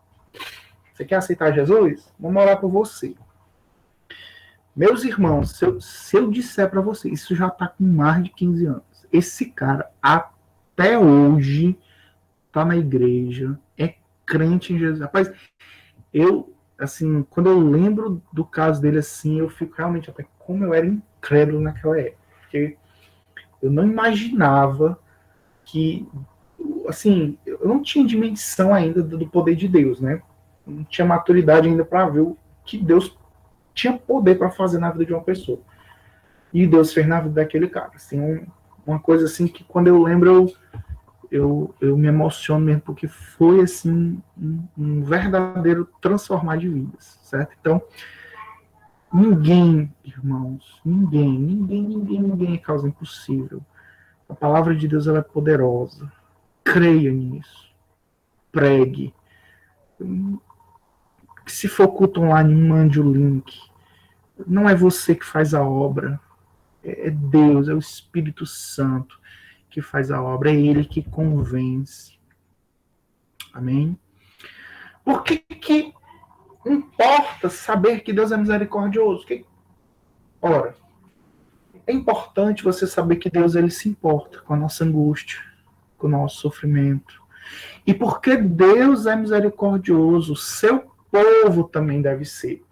Você quer aceitar Jesus? Vamos orar por você. Meus irmãos, se eu disser para vocês, isso já está com mais de 15 anos. Esse cara, até hoje, está na igreja, é crente em Jesus. Rapaz, assim, quando eu lembro do caso dele assim, eu fico realmente até como eu era incrédulo naquela época. Porque eu não imaginava que, assim, eu não tinha dimensão ainda do poder de Deus, né? Eu não tinha maturidade ainda para ver o que Deus tinha poder para fazer na vida de uma pessoa. E Deus fez na vida daquele cara. Assim, uma coisa assim que quando eu lembro, eu me emociono mesmo, porque foi assim um verdadeiro transformar de vidas, certo? Então, ninguém, irmãos, ninguém é causa impossível. A palavra de Deus ela é poderosa. Creia nisso. Pregue. Se for culto online, mande o link. Não é você que faz a obra. É Deus, é o Espírito Santo que faz a obra. É Ele que convence. Amém? Por que importa saber que Deus é misericordioso? Ora, é importante você saber que Deus ele se importa com a nossa angústia, com o nosso sofrimento. E porque Deus é misericordioso, seu povo também deve ser.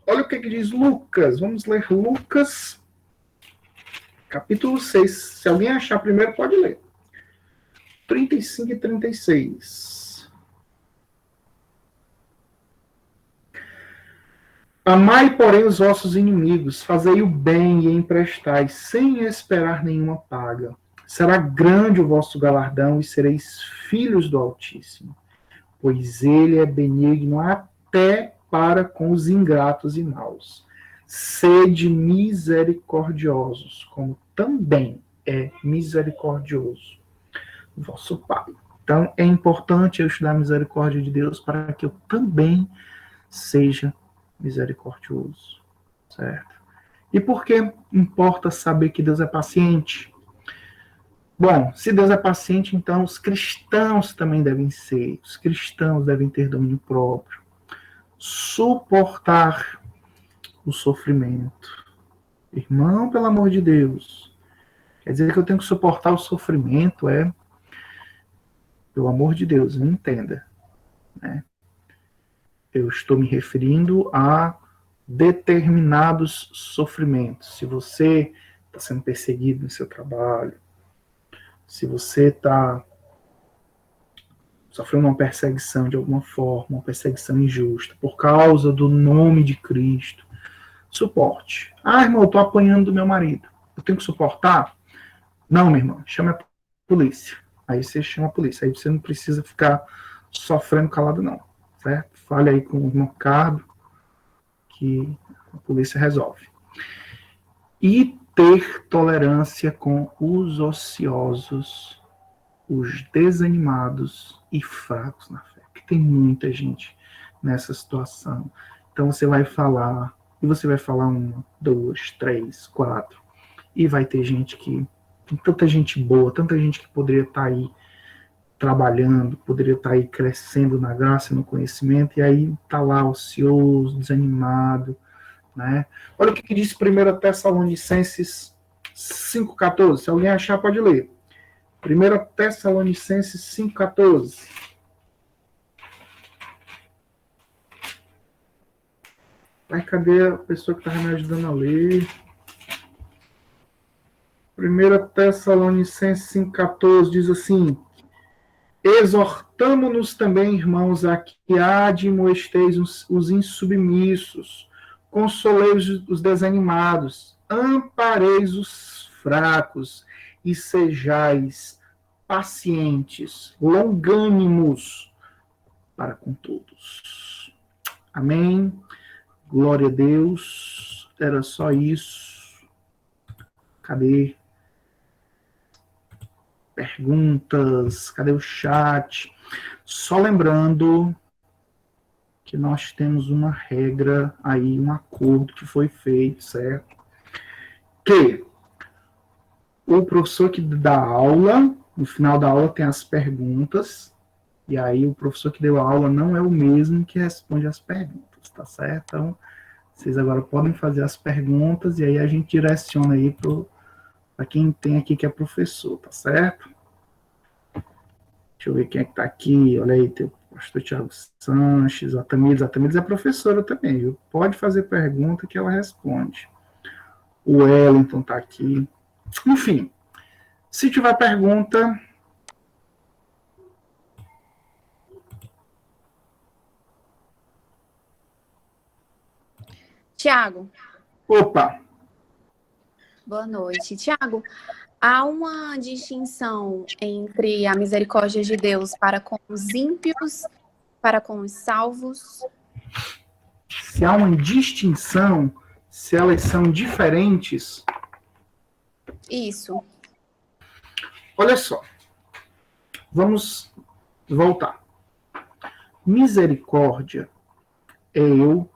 Olha o que diz Lucas. Vamos ler Lucas, capítulo 6. Se alguém achar primeiro, pode ler. 35 e 36. Amai, porém, os vossos inimigos, fazei o bem e emprestai, sem esperar nenhuma paga. Será grande o vosso galardão e sereis filhos do Altíssimo, pois ele é benigno até para com os ingratos e maus. Sede misericordiosos, como também é misericordioso o vosso Pai. Então, é importante eu estudar a misericórdia de Deus para que eu também seja misericordioso, certo? E por que importa saber que Deus é paciente? Bom, se Deus é paciente, então os cristãos também devem ser. Os cristãos devem ter domínio próprio. Suportar o sofrimento. Irmão, pelo amor de Deus. Quer dizer que eu tenho que suportar o sofrimento, pelo amor de Deus, não entenda. Né? Eu estou me referindo a determinados sofrimentos. Se você está sendo perseguido no seu trabalho, se você está sofrendo uma perseguição de alguma forma, uma perseguição injusta, por causa do nome de Cristo, suporte. Irmão, eu estou apanhando do meu marido. Eu tenho que suportar? Não, minha irmã, chame a polícia. Aí você chama a polícia. Aí você não precisa ficar sofrendo calado, não. Certo? Fale aí com o irmão Cardo, que a polícia resolve. E ter tolerância com os ociosos, os desanimados e fracos na fé. Porque tem muita gente nessa situação. Então você vai falar, e você vai falar 1, 2, 3, 4, e vai ter gente que, tem tanta gente boa, tanta gente que poderia estar aí trabalhando, poderia estar aí crescendo na graça e no conhecimento, e aí está lá ocioso, desanimado, né? Olha o que diz 1 Tessalonicenses 5,14. Se alguém achar, pode ler. 1 Tessalonicenses 5,14. Ai, cadê a pessoa que estava me ajudando a ler? 1 Tessalonicenses 5,14 diz assim: exortamo-nos também, irmãos, a que admoesteis os insubmissos, consoleis os desanimados, ampareis os fracos e sejais pacientes, longânimos para com todos. Amém. Glória a Deus. Era só isso. Cadê? Perguntas, cadê o chat? Só lembrando que nós temos uma regra aí, um acordo que foi feito, certo? Que o professor que dá aula, no final da aula tem as perguntas, e aí o professor que deu a aula não é o mesmo que responde as perguntas, tá certo? Então, vocês agora podem fazer as perguntas, e aí a gente direciona aí para quem tem aqui que é professor, tá certo? Deixa eu ver quem é que tá aqui. Olha aí, tem o pastor Thiago Sanches, a Tamires é professora também, viu? Pode fazer pergunta que ela responde. O Wellington tá aqui. Enfim, se tiver pergunta... Tiago. Opa! Boa noite. Tiago, há uma distinção entre a misericórdia de Deus para com os ímpios, para com os salvos? Se há uma distinção, se elas são diferentes... Isso. Olha só. Vamos voltar. Misericórdia é eu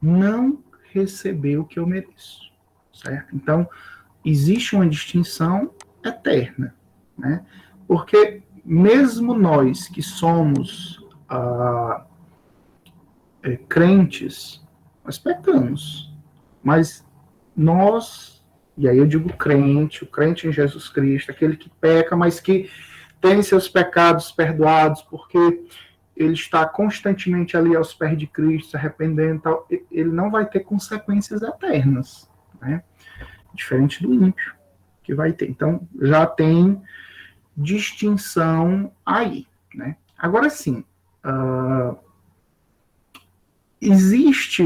não receber o que eu mereço, certo? Então, existe uma distinção eterna, né? Porque mesmo nós que somos crentes, nós pecamos, mas nós, e aí eu digo crente, o crente em Jesus Cristo, aquele que peca, mas que tem seus pecados perdoados, porque ele está constantemente ali aos pés de Cristo, se arrependendo, tal, ele não vai ter consequências eternas, né? Diferente do ímpio, que vai ter. Então, já tem distinção aí, né? Agora sim, existe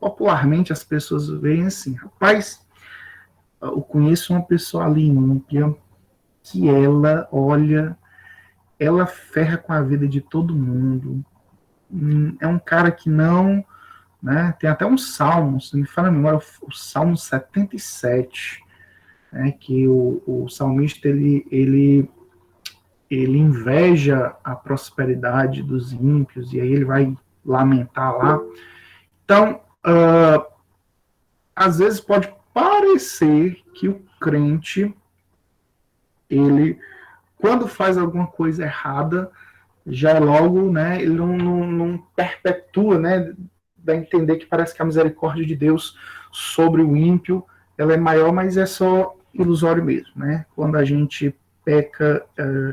popularmente as pessoas veem assim, rapaz, eu conheço uma pessoa ali ímpia, que ela, olha, ela ferra com a vida de todo mundo, é um cara que não, né, tem até um salmo, se me fala a memória, o Salmo 77, né, que o salmista, ele inveja a prosperidade dos ímpios, e aí ele vai lamentar lá. Então, às vezes pode parecer que o crente, ele, quando faz alguma coisa errada, já é logo, né, ele não perpetua, né, dá a entender que parece que a misericórdia de Deus sobre o ímpio, ela é maior, mas é só ilusório mesmo, né? Quando a gente peca,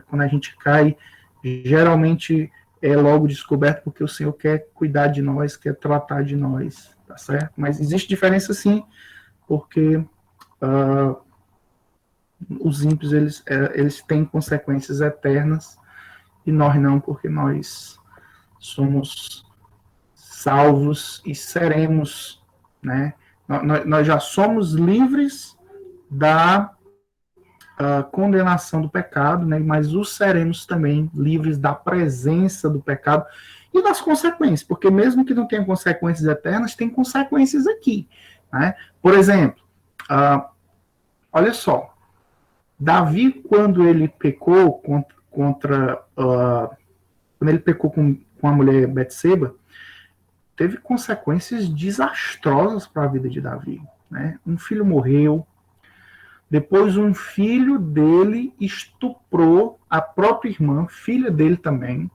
quando a gente cai, geralmente é logo descoberto porque o Senhor quer cuidar de nós, quer tratar de nós, tá certo? Mas existe diferença sim, porque os ímpios, eles têm consequências eternas e nós não, porque nós somos salvos e seremos, né? Nós já somos livres da condenação do pecado, né? Mas os seremos também livres da presença do pecado e das consequências, porque mesmo que não tenha consequências eternas, tem consequências aqui. né? Por exemplo, olha só, Davi, quando ele pecou quando ele pecou com a mulher Betseba, teve consequências desastrosas para a vida de Davi, né? Um filho morreu, depois um filho dele estuprou a própria irmã, filha dele também,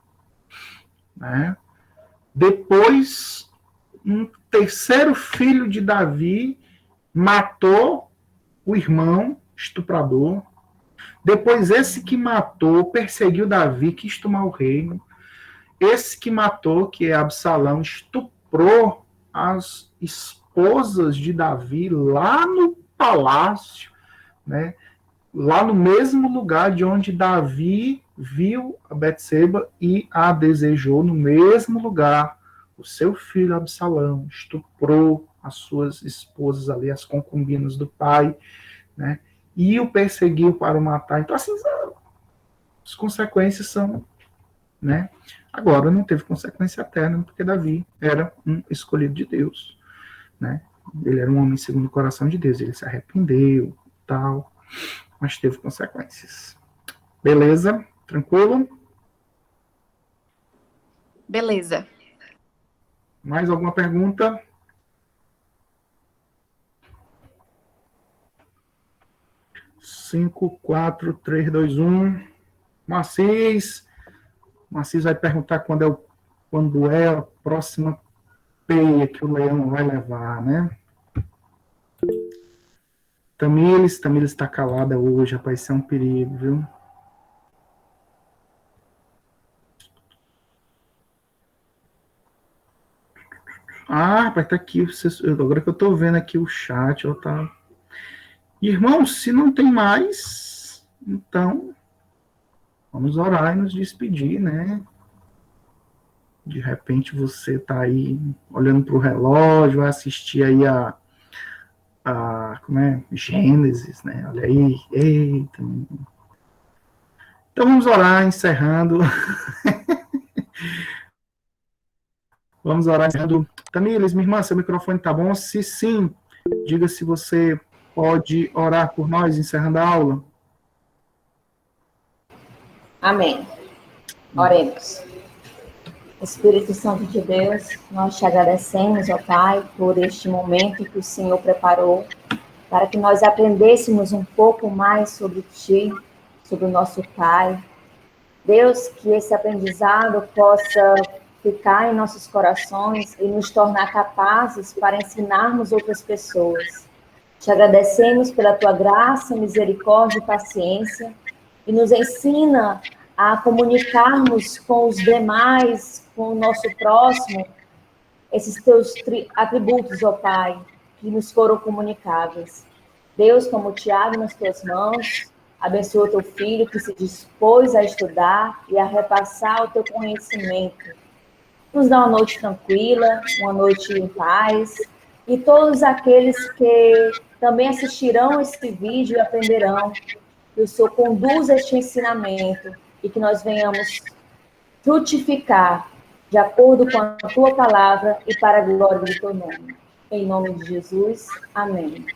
né? Depois, um terceiro filho de Davi matou o irmão estuprador. Depois, esse que matou, perseguiu Davi, quis tomar o reino. Esse que matou, que é Absalão, estuprou as esposas de Davi lá no palácio, né? Lá no mesmo lugar de onde Davi viu a Betseba e a desejou, no mesmo lugar. O seu filho Absalão estuprou as suas esposas ali, as concubinas do pai, né? E o perseguiu para o matar. Então, assim, as consequências são, né? Agora, não teve consequência eterna, porque Davi era um escolhido de Deus, né? Ele era um homem segundo o coração de Deus, ele se arrependeu, tal, mas teve consequências. Beleza? Tranquilo? Beleza. Mais alguma pergunta? Cinco, quatro, três, dois, um. Marcis vai perguntar quando é a próxima peia que o leão vai levar, né? Tamires está calada hoje, rapaz, isso é um perigo, viu? Rapaz, tá aqui, agora que eu tô vendo aqui o chat, ó, tá... Irmão, se não tem mais, então vamos orar e nos despedir, né? De repente você tá aí olhando pro relógio, vai assistir aí como é? Gênesis, né? Olha aí, eita. Então vamos orar, encerrando. Vamos orar, encerrando. Tamires, minha irmã, seu microfone tá bom? Se sim, diga se você pode orar por nós, encerrando a aula. Amém. Oremos. Espírito Santo de Deus, nós te agradecemos, ó Pai, por este momento que o Senhor preparou, para que nós aprendêssemos um pouco mais sobre Ti, sobre o nosso Pai. Deus, que esse aprendizado possa ficar em nossos corações e nos tornar capazes para ensinarmos outras pessoas. Te agradecemos pela Tua graça, misericórdia e paciência, e nos ensina a comunicarmos com os demais, com o nosso próximo, esses Teus atributos, ó Pai, que nos foram comunicáveis. Deus, como Tiago nas Tuas mãos, abençoa o Teu filho que se dispôs a estudar e a repassar o Teu conhecimento. Nos dá uma noite tranquila, uma noite em paz, e todos aqueles que também assistirão este vídeo e aprenderão, que o Senhor conduza este ensinamento e que nós venhamos frutificar de acordo com a Tua palavra e para a glória do Teu nome. Em nome de Jesus, amém.